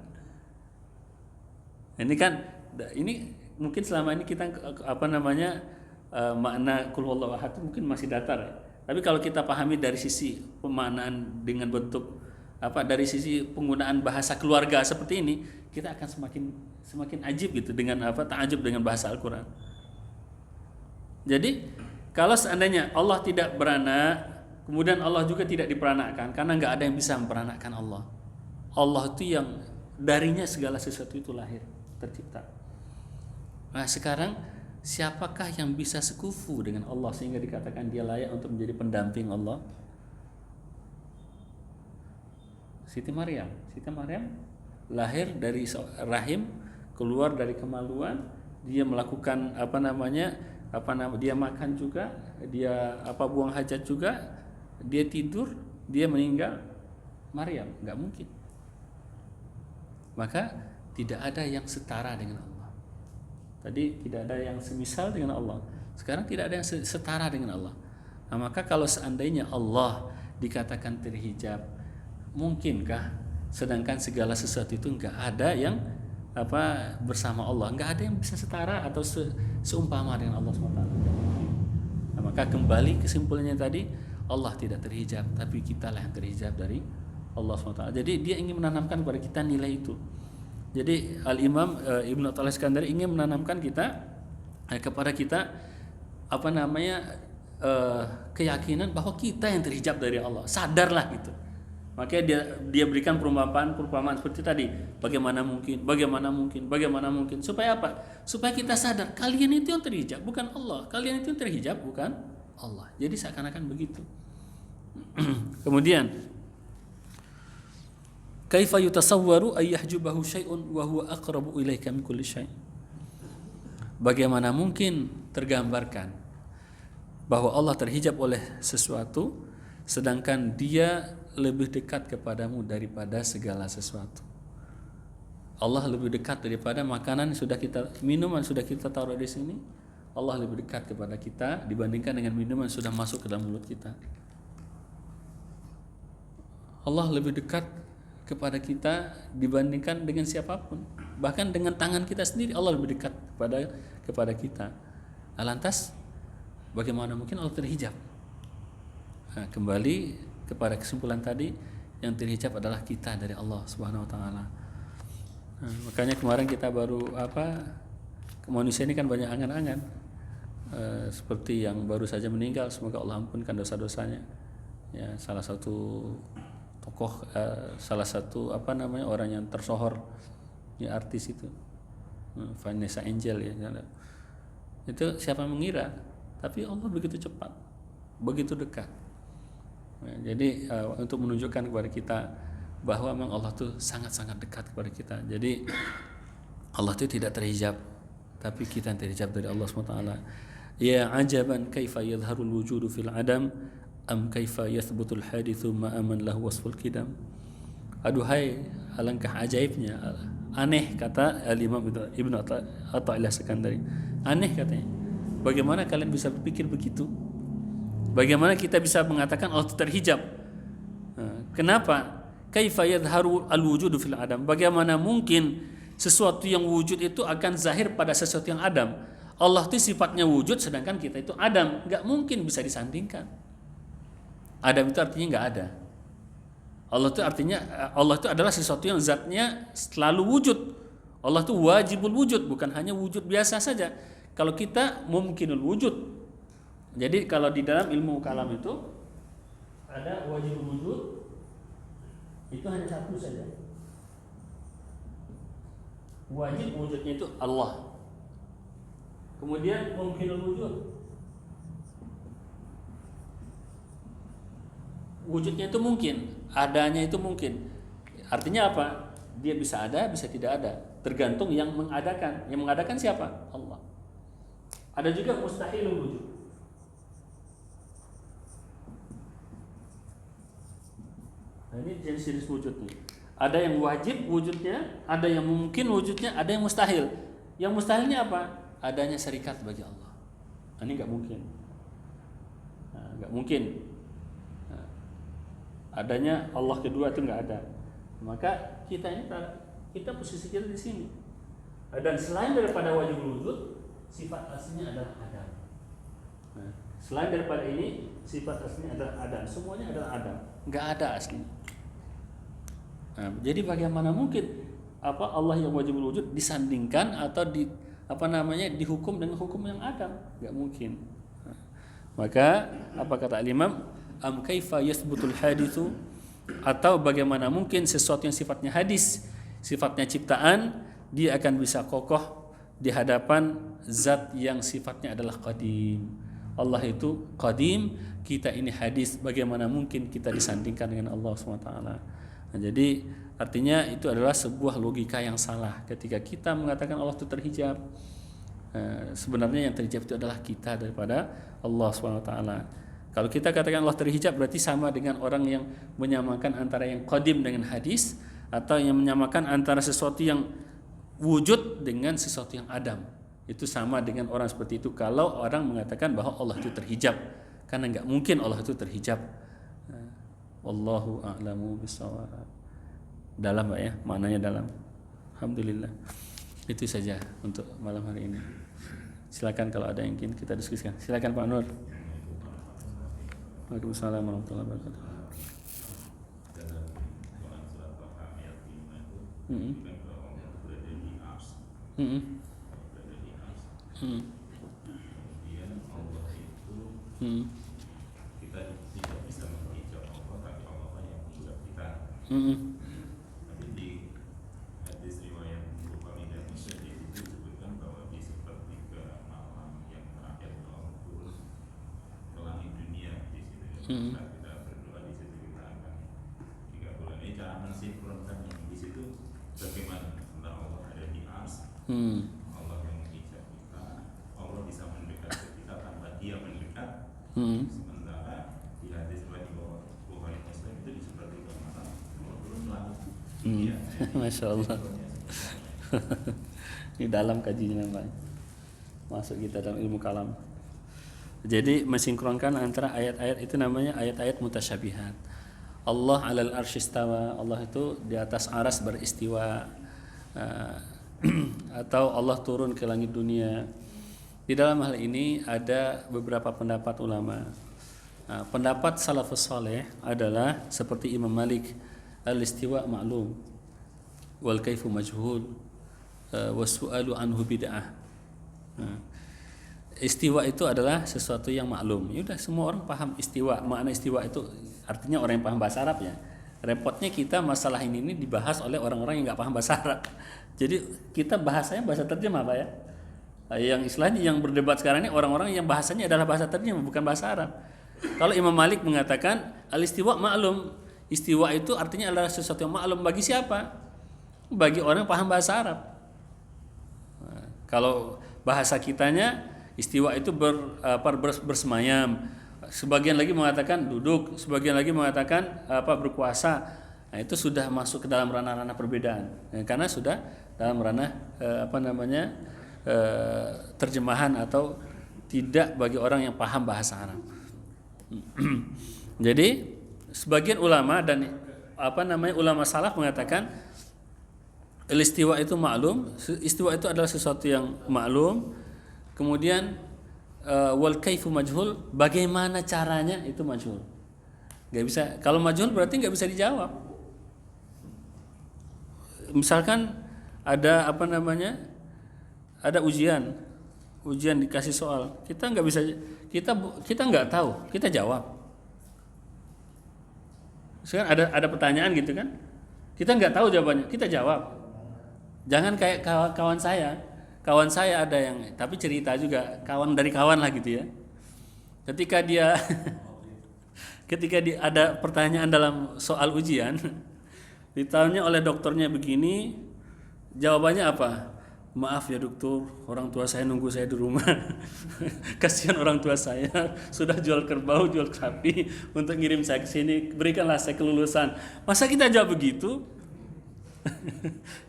Ini kan, ini mungkin selama ini kita makna qul huwallahu ahad itu mungkin masih datar ya. Tapi kalau kita pahami dari sisi pemaknaan dengan bentuk dari sisi penggunaan bahasa keluarga seperti ini, kita akan semakin ajib gitu dengan ta'ajub dengan bahasa Al-Qur'an. Jadi kalau seandainya Allah tidak beranak, kemudian Allah juga tidak diperanakkan, karena nggak ada yang bisa memperanakkan Allah. Allah itu yang darinya segala sesuatu itu lahir, tercipta. Nah sekarang siapakah yang bisa sekufu dengan Allah sehingga dikatakan dia layak untuk menjadi pendamping Allah? Siti Maryam lahir dari rahim, keluar dari kemaluan, dia melakukan dia makan juga, dia buang hajat juga, dia tidur, dia meninggal. Maryam nggak mungkin. Maka tidak ada yang setara dengan Allah. Tadi tidak ada yang semisal dengan Allah. Sekarang tidak ada yang setara dengan Allah. Nah, maka kalau seandainya Allah dikatakan terhijab, mungkinkah sedangkan segala sesuatu itu nggak ada yang bersama Allah, nggak ada yang bisa setara atau seumpama dengan Allah SWT. Nah, maka kembali kesimpulannya tadi, Allah tidak terhijab, tapi kitalah yang terhijab dari Allah SWT. Jadi dia ingin menanamkan kepada kita nilai itu. Jadi Al-Imam Ibnu Athaillah Iskandari ingin menanamkan kepada kita keyakinan bahwa kita yang terhijab dari Allah. Sadarlah gitu. Makanya dia berikan perumpamaan seperti tadi. Bagaimana mungkin. Supaya apa? Supaya kita sadar kalian itu yang terhijab, bukan Allah. Kalian itu yang terhijab, bukan Allah. Jadi seakan-akan begitu. Kemudian kaifa yutasawwaru ay yahjubahu syai'un wa huwa aqrabu ilaika min kulli syai'. Bagaimana mungkin tergambarkan bahwa Allah terhijab oleh sesuatu sedangkan dia lebih dekat kepadamu daripada segala sesuatu. Allah lebih dekat daripada makanan minuman sudah kita taruh di sini. Allah lebih dekat kepada kita dibandingkan dengan minuman sudah masuk ke dalam mulut kita. Allah lebih dekat kepada kita dibandingkan dengan siapapun. Bahkan dengan tangan kita sendiri Allah lebih dekat kepada kita. Lantas bagaimana mungkin Allah terhijab? Nah, kembali kepada kesimpulan tadi, yang terhijab adalah kita dari Allah Subhanahu wa taala. Nah, makanya kemarin kita baru manusia ini kan banyak angan-angan. Seperti yang baru saja meninggal, semoga Allah ampunkan dosa-dosanya. Ya, salah satu tokoh, orang yang tersohor, ya artis itu, Vanessa Angel ya. Itu siapa mengira? Tapi Allah begitu cepat, begitu dekat. Jadi untuk menunjukkan kepada kita bahwa memang Allah itu sangat-sangat dekat kepada kita. Jadi Allah itu tidak terhijab, tapi kita yang terhijab dari Allah SWT. Ya ajaban kaifa yadharul wujudu fil adam am kaifa yathbutul hadithu ma'aman lahu wasful kidam. Aduhai, alangkah ajaibnya, aneh kata Al-Imam Ibnu Athaillah Iskandari. Aneh katanya. Bagaimana kalian bisa berpikir begitu? Bagaimana kita bisa mengatakan Allah terhijab? Kenapa? Kaifa yadharu al-wujudu fil adam? Bagaimana mungkin sesuatu yang wujud itu akan zahir pada sesuatu yang adam? Allah itu sifatnya wujud, sedangkan kita itu adam. Gak mungkin bisa disandingkan. Adam itu artinya gak ada. Allah itu adalah sesuatu yang zatnya selalu wujud. Allah itu wajibul wujud, bukan hanya wujud biasa saja. Kalau kita mumkinul wujud. Jadi kalau di dalam ilmu kalam itu ada wajibul wujud, itu hanya satu saja. Wajib wujudnya itu Allah. Kemudian mumkinul wujud, wujudnya itu mungkin, adanya itu mungkin. Artinya apa? Dia bisa ada, bisa tidak ada, tergantung yang mengadakan. Yang mengadakan siapa? Allah. Ada juga mustahilul wujud. Nah, ini jenis-jenis wujud nih. Ada yang wajib wujudnya, ada yang mungkin wujudnya, ada yang mustahil. Yang mustahilnya apa? Adanya syarikat bagi Allah. Nah, ini nggak mungkin. Nggak mungkin. Adanya Allah kedua itu nggak ada. Maka kita posisi kita di sini. Dan selain daripada wajib wujud, sifat aslinya adalah adam. Nah, selain daripada ini sifat aslinya adalah Adam, semuanya adalah Adam, nggak ada asli. Nah, jadi bagaimana mungkin Allah yang wajibul wujud disandingkan atau dihukum dengan hukum yang Adam? Nggak mungkin. Nah, maka apa kata Imam, am kaifa yasbutul haditsu, atau bagaimana mungkin sesuatu yang sifatnya hadis, sifatnya ciptaan, dia akan bisa kokoh di hadapan zat yang sifatnya adalah qadim. Allah itu qadim, kita ini hadis, bagaimana mungkin kita disandingkan dengan Allah SWT. Nah, jadi artinya itu adalah sebuah logika yang salah ketika kita mengatakan Allah itu terhijab. Sebenarnya yang terhijab itu adalah kita daripada Allah SWT. Kalau kita katakan Allah terhijab, berarti sama dengan orang yang menyamakan antara yang qadim dengan hadis, atau yang menyamakan antara sesuatu yang wujud dengan sesuatu yang adam. Itu sama dengan orang seperti itu kalau orang mengatakan bahwa Allah itu terhijab, karena nggak mungkin Allah itu terhijab. Wallahu a'lamu bishawab. Dalam Pak ya, maknanya dalam. Alhamdulillah. Itu saja untuk malam hari ini. Silakan kalau ada yang ingin kita diskusikan. Silakan Pak Nur. Waalaikumsalam warahmatullahi wabarakatuh. Kita tidak bisa menghijab Allah, tapi Allah yang menghijab kita. Tapi di hadis riwayat Bukhari dan Muslim itu disebutkan bahwa di sepertiga malam yang terakhir Allah turun ke langit dunia di situ. Saat kita berdoa di situ kita akan 3 bulan. Ini cara mensinkronkan yang di situ bagaimana tentang Allah ada di ars, Allah yang menghijab kita, Allah bisa mendekat ke kita tanpa dia mendekat. Sementara di hadis riwayat Bukhari Muslim itu di sepertiga malam Allah turun ke langit dunia. Masya Allah. Ini dalam kajian Pak. Masuk kita dalam ilmu kalam. Jadi mensinkronkan antara ayat-ayat itu namanya ayat-ayat mutasyabihat. Allah alal arsy istawa, Allah itu di atas aras beristiwa, atau Allah turun ke langit dunia. Di dalam hal ini ada beberapa pendapat ulama. Pendapat salafus saleh adalah seperti Imam Malik, al-istiwa ma'lum wal kaifu majhul was-su'alu anhu bid'ah. Istiwa itu adalah sesuatu yang maklum. Ya udah, semua orang paham istiwa. Makna istiwa itu artinya orang yang paham bahasa Arab ya. Repotnya kita masalah ini dibahas oleh orang-orang yang nggak paham bahasa Arab. Jadi kita bahasanya bahasa terjemah Pak ya. Yang istilahnya yang berdebat sekarang ini orang-orang yang bahasanya adalah bahasa terjemah, bukan bahasa Arab. Kalau Imam Malik mengatakan al-istiwa maklum, istiwa itu artinya adalah sesuatu yang maklum bagi siapa? Bagi orang yang paham bahasa Arab. Kalau bahasa kitanya istiwa itu bersemayam, sebagian lagi mengatakan duduk, sebagian lagi mengatakan berkuasa. Nah, itu sudah masuk ke dalam ranah-ranah perbedaan. Karena sudah dalam ranah terjemahan atau tidak bagi orang yang paham bahasa Arab. Jadi sebagian ulama dan ulama salaf mengatakan istiwa itu maklum, istiwa itu adalah sesuatu yang maklum. Kemudian wal kaifu majhul, bagaimana caranya itu majhul. Enggak bisa, kalau majhul berarti enggak bisa dijawab. Misalkan ada ada ujian dikasih soal, kita nggak bisa, kita nggak tahu, kita jawab. Sekarang ada pertanyaan gitu kan, kita nggak tahu jawabannya, kita jawab. Jangan kayak kawan saya ada yang, tapi cerita juga kawan dari kawan lah gitu ya. Ketika dia ada pertanyaan dalam soal ujian, ditanya oleh dokternya begini, jawabannya apa? Maaf ya dokter, orang tua saya nunggu saya di rumah. Kasihan orang tua saya, sudah jual kerbau, jual sapi untuk ngirim saya ke sini. Berikanlah saya kelulusan. Masa kita jawab begitu?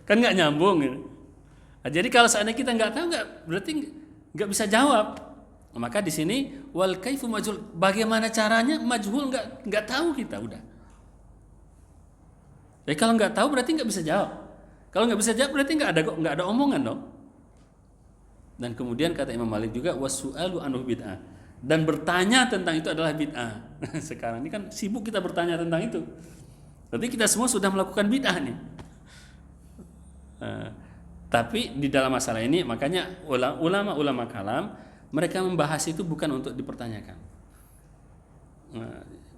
Kan nggak nyambung. Nah, jadi kalau seandainya kita nggak tahu, berarti nggak bisa jawab. Maka di sini wal kaifu majhul, bagaimana caranya majhul, nggak tahu kita udah. Jadi kalau nggak tahu berarti nggak bisa jawab. Kalau nggak bisa jawab berarti nggak ada omongan dong. Dan kemudian kata Imam Malik juga was-su'alu anhu bid'ah. dan bertanya tentang itu adalah bid'ah. Sekarang ini kan sibuk kita bertanya tentang itu. Berarti kita semua sudah melakukan bid'ah nih. Tapi di dalam masalah ini makanya ulama-ulama kalam mereka membahas itu bukan untuk dipertanyakan.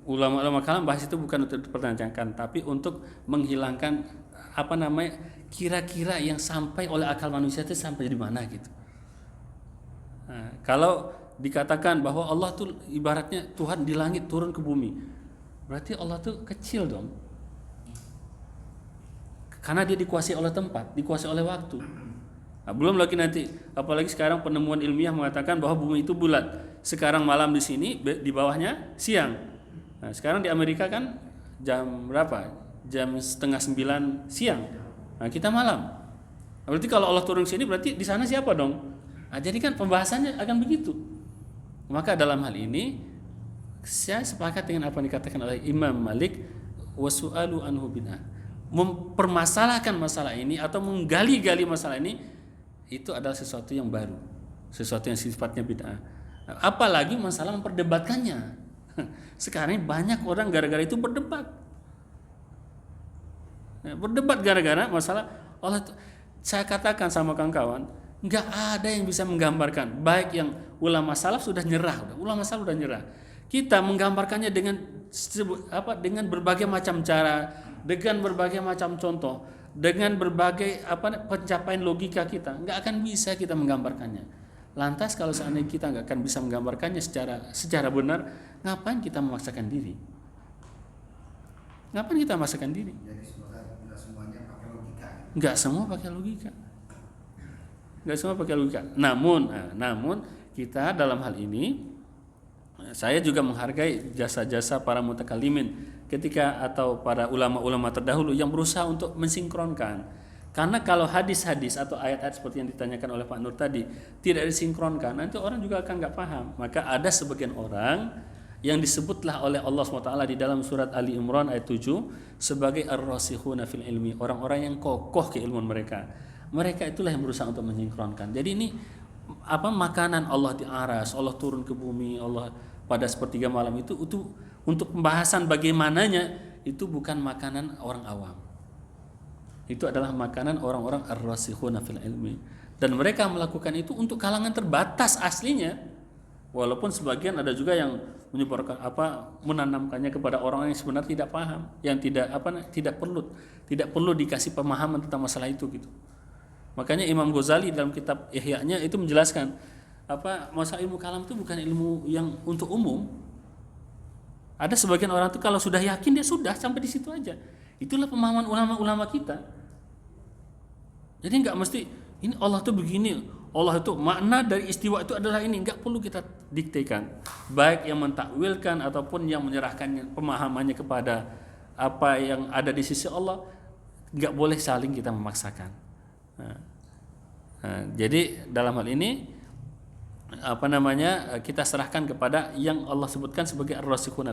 Ulama-ulama kalam bahas itu bukan untuk dipertanyakan, tapi untuk menghilangkan kira-kira yang sampai oleh akal manusia itu sampai di mana gitu. Kalau dikatakan bahwa Allah tuh ibaratnya Tuhan di langit turun ke bumi, berarti Allah tuh kecil dong. Karena dia dikuasai oleh tempat, dikuasai oleh waktu. Nah, belum lagi nanti, apalagi sekarang penemuan ilmiah mengatakan bahwa bumi itu bulat. Sekarang malam di sini, di bawahnya siang. Nah, sekarang di Amerika kan jam berapa? Jam 8:30 siang. Nah, kita malam. Nah, berarti kalau Allah turun ke sini, berarti di sana siapa dong? Nah, jadi kan pembahasannya akan begitu. Maka dalam hal ini, saya sepakat dengan apa yang dikatakan oleh Imam Malik, wasu'alu anhu bid'ah. Mempermasalahkan masalah ini atau menggali-gali masalah ini itu adalah sesuatu yang baru, sesuatu yang sifatnya bid'ah. Apalagi masalah memperdebatkannya. Sekarang ini banyak orang gara-gara itu berdebat. Berdebat gara-gara masalah Allah. Saya katakan sama kawan-kawan, nggak ada yang bisa menggambarkan. Baik yang ulama salaf sudah nyerah, ulama salaf sudah nyerah. Kita menggambarkannya dengan berbagai macam cara, dengan berbagai macam contoh, dengan berbagai pencapaian logika kita, nggak akan bisa kita menggambarkannya. Lantas kalau seandainya kita nggak akan bisa menggambarkannya secara benar, ngapain kita memaksakan diri? Ngapain kita memaksakan diri? Jadi nggak semuanya pakai logika. Nggak semua pakai logika. Nggak semua pakai logika. Namun kita dalam hal ini, saya juga menghargai jasa-jasa para mutakalimin ketika atau para ulama-ulama terdahulu yang berusaha untuk mensinkronkan. Karena kalau hadis-hadis atau ayat-ayat seperti yang ditanyakan oleh Pak Nur tadi tidak disinkronkan, nanti orang juga akan nggak paham. Maka ada sebagian orang yang disebutlah oleh Allah SWT di dalam surat Ali Imran ayat 7 sebagai ar-rasikhuna fil ilmi, orang-orang yang kokoh keilmuan mereka. Mereka itulah yang berusaha untuk mensinkronkan. Jadi ini makanan Allah di aras, Allah turun ke bumi, Allah pada sepertiga malam itu untuk pembahasan bagaimananya itu bukan makanan orang awam. Itu adalah makanan orang-orang ar-rasikhuna fil ilmi, dan mereka melakukan itu untuk kalangan terbatas aslinya. Walaupun sebagian ada juga yang menyebarkan menanamkannya kepada orang yang sebenarnya tidak paham, yang tidak perlu dikasih pemahaman tentang masalah itu gitu. Makanya Imam Ghazali dalam kitab Ihya-nya itu menjelaskan masalah ilmu kalam itu bukan ilmu yang untuk umum. Ada sebagian orang itu kalau sudah yakin dia sudah sampai di situ aja. Itulah pemahaman ulama-ulama kita. Jadi nggak mesti ini Allah tuh begini, Allah itu makna dari istiwa itu adalah ini, nggak perlu kita diktekan. Baik yang mentakwilkan ataupun yang menyerahkan pemahamannya kepada apa yang ada di sisi Allah, nggak boleh saling kita memaksakan. Jadi dalam hal ini kita serahkan kepada yang Allah sebutkan sebagai ar-rasikhuna